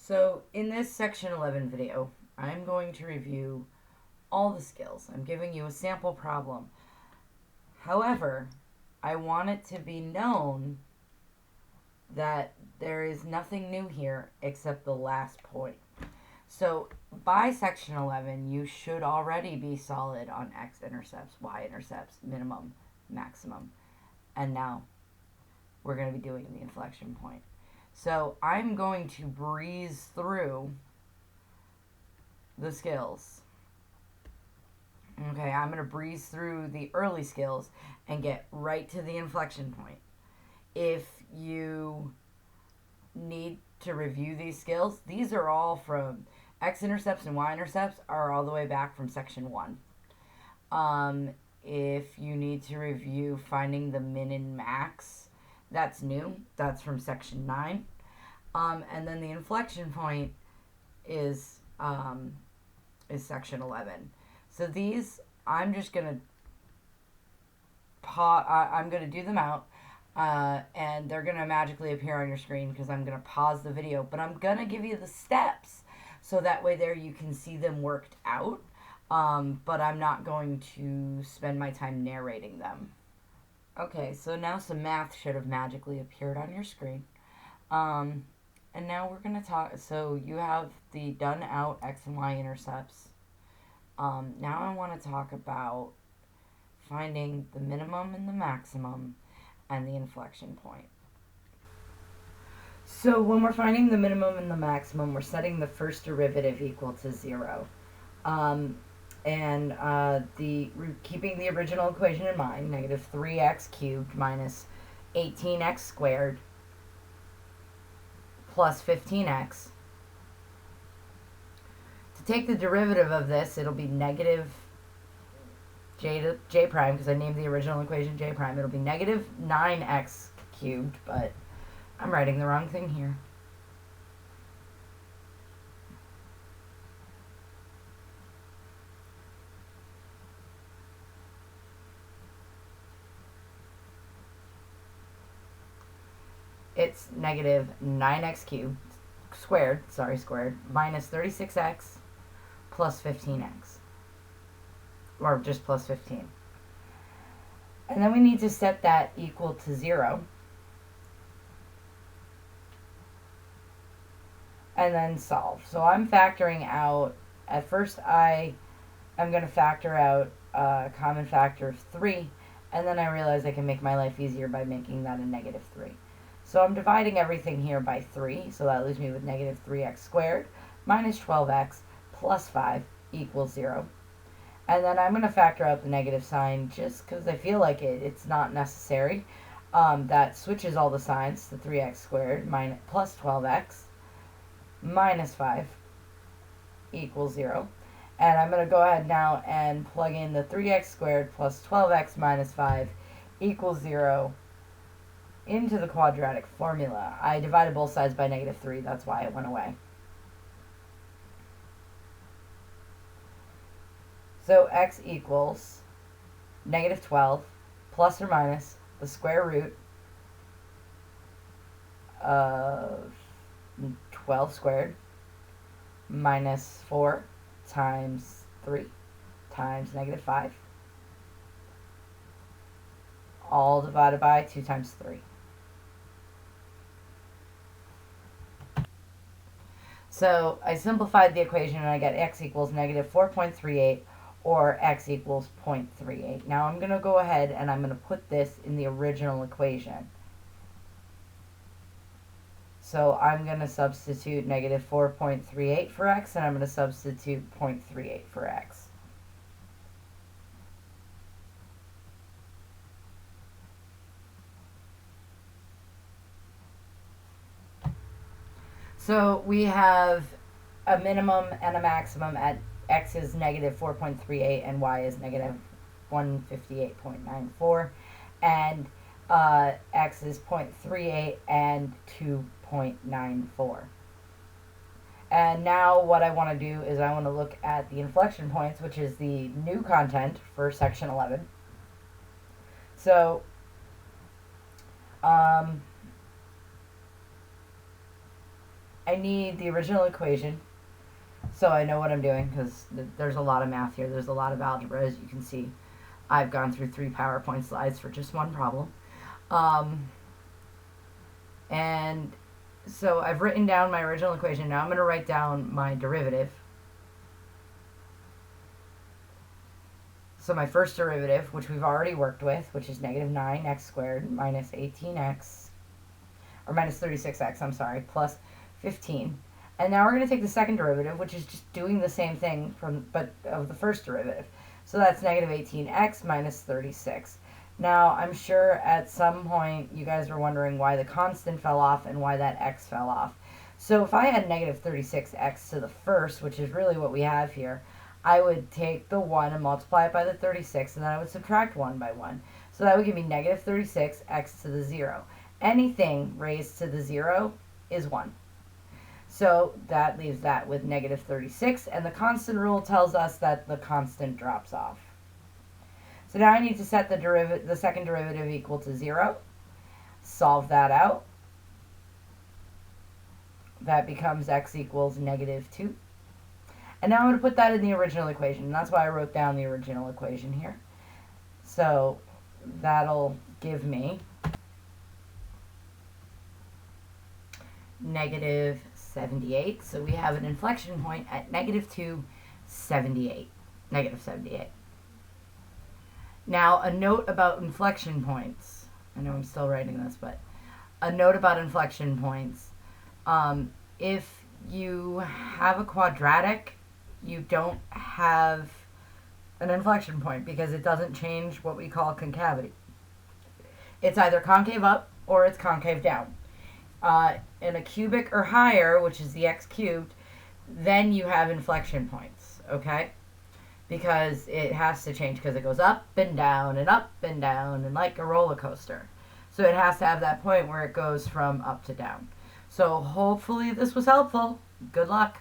So in this section 11 video, I'm going to review all the skills. I'm giving you a sample problem. However, I want it to be known that there is nothing new here except the last point. So by section 11, you should already be solid on x-intercepts, y-intercepts, minimum, maximum. And now we're going to be doing the inflection point. So I'm going to breeze through the skills. Okay, I'm going to breeze through the early skills and get right to the inflection point. If you need to review these skills, these are all from x-intercepts and y-intercepts are all the way back from section 1. If you need to review finding the min and max, that's new. That's from section 9. And then the inflection point is section 11. So these, I'm just going to I'm going to do them out, and they're going to magically appear on your screen because I'm going to pause the video. But I'm going to give you the steps so that way there you can see them worked out. But I'm not going to spend my time narrating them. Okay, so now some math should have magically appeared on your screen. And now we're going to talk, so you have the done out x and y intercepts. Now I want to talk about finding the minimum and the maximum and the inflection point. So when we're finding the minimum and the maximum, we're setting the first derivative equal to 0. Keeping the original equation in mind, negative 3x cubed minus 18x squared plus 15x. To take the derivative of this, it'll be negative j prime, because I named the original equation j prime. It'll be negative 9x cubed, but I'm writing the wrong thing here. It's negative 9x cubed, squared, minus 36x plus 15x. Or just plus 15. And then we need to set that equal to 0. And then solve. So I'm factoring out, at first I'm going to factor out a common factor of 3, and then I realize I can make my life easier by making that a negative 3. So I'm dividing everything here by 3, so that leaves me with negative 3x squared minus 12x plus 5 equals 0. And then I'm going to factor out the negative sign just because I feel like it's not necessary. That switches all the signs to 3x squared minus plus 12x minus 5 equals 0. And I'm going to go ahead now and plug in the 3x squared plus 12x minus 5 equals 0 into the quadratic formula. I divided both sides by negative 3, that's why it went away. So x equals negative 12 plus or minus the square root of 12 squared minus 4 times 3 times negative 5, all divided by 2 times 3. So I simplified the equation and I got x equals negative 4.38 or x equals 0.38. Now I'm going to go ahead and I'm going to put this in the original equation. So I'm going to substitute negative 4.38 for x, and I'm going to substitute 0.38 for x. So we have a minimum and a maximum at x is negative 4.38 and y is negative 158.94. And x is 0.38 and 2.94. And now what I want to do is I want to look at the inflection points, which is the new content for section 11. So I need the original equation so I know what I'm doing, because there's a lot of math here. There's a lot of algebra, as you can see. I've gone through 3 PowerPoint slides for just one problem. And so I've written down my original equation. Now I'm going to write down my derivative. So my first derivative, which we've already worked with, which is negative 9x squared minus 18x, or minus 36x, I'm sorry, plus 15. And now we're going to take the second derivative, which is just doing the same thing but of the first derivative. So that's negative 18x minus 36. Now, I'm sure at some point you guys are wondering why the constant fell off and why that x fell off. So if I had negative 36x to the first, which is really what we have here, I would take the 1 and multiply it by the 36, and then I would subtract 1 by 1. So that would give me negative 36x to the 0. Anything raised to the 0 is 1. So that leaves that with negative 36, and the constant rule tells us that the constant drops off. So now I need to set the second derivative equal to 0. Solve that out. That becomes x equals negative 2. And now I'm going to put that in the original equation. And that's why I wrote down the original equation here. So that'll give me negative 78. So we have an inflection point at negative 2, 78. Negative 78. Now, a note about inflection points. I know I'm still writing this, but a note about inflection points. If you have a quadratic, you don't have an inflection point because it doesn't change what we call concavity. It's either concave up or it's concave down. In a cubic or higher, which is the x cubed, then you have inflection points, okay? Because it has to change because it goes up and down and like a roller coaster. So it has to have that point where it goes from up to down. So hopefully this was helpful. Good luck.